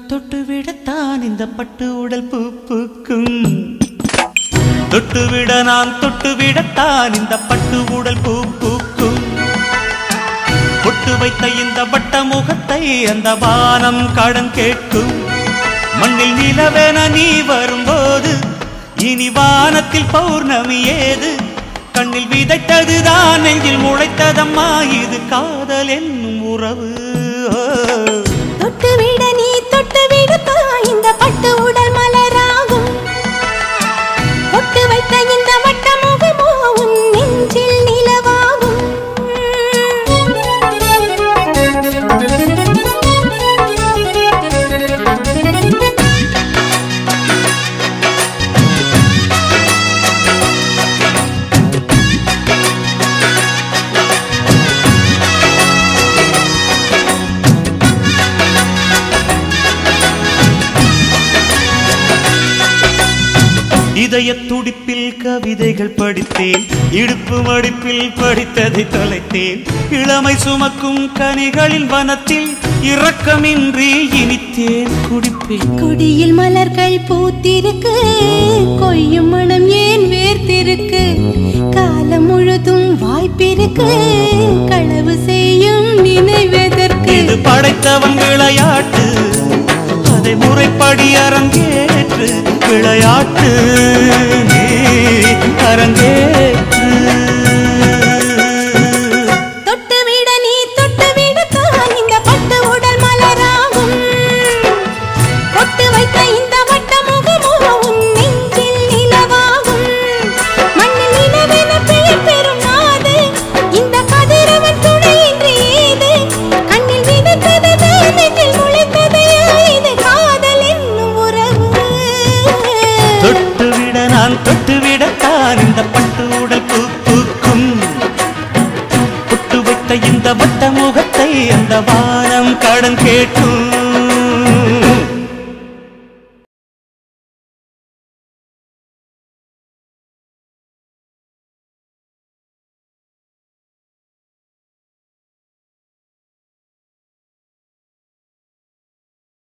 தொட்டுவிடத்தான் இந்த பட்டு உடல் பூ பூக்கும். தொட்டுவிட நான் தொட்டுவிடத்தான் இந்த பட்டு உடல் பூ பூக்கும். பொட்டு வைத்த இந்த வட்ட முகத்தை அந்த வானம் கடன் கேட்கும். மண்ணில் நிலவென நீ வரும்போது இனி வானத்தில் பௌர்ணமி ஏது? கண்ணில் விதைத்ததுதான் நெஞ்சில் முளைத்ததம்மா இது காதல் என்னும் உறவு. தொட்டுவிட நீ தொட்டுவிடத்தா இந்த பட்டு உடல் மலராகும். பொட்டு வைத்த இந்த வட்ட முகமோ உன் நெஞ்சில் நிலவாகும். இதய துடிப்பில் கவிதைகள் படித்தேன், இடுப்பு மடிப்பில் படித்ததை தொலைத்தேன். இளமை சுமக்கும் கனிகளின் வனத்தில் இரக்கமின்றி இனித்தேன் குடிப்பேன். கொடியில் மலர்கள் பூத்திருக்கு, கொய்யும் மனம் ஏன் வேர்த்திருக்கு? காலம் முழுதும் வாய்ப்பிருக்கு, களவு செய்யும் நினைவதற்கு. இது படைத்தவன் விளையாட்டு, அதை முறைப்படி அரங்கேற்று. விளையாட்டு நீ அரங்கேற்று.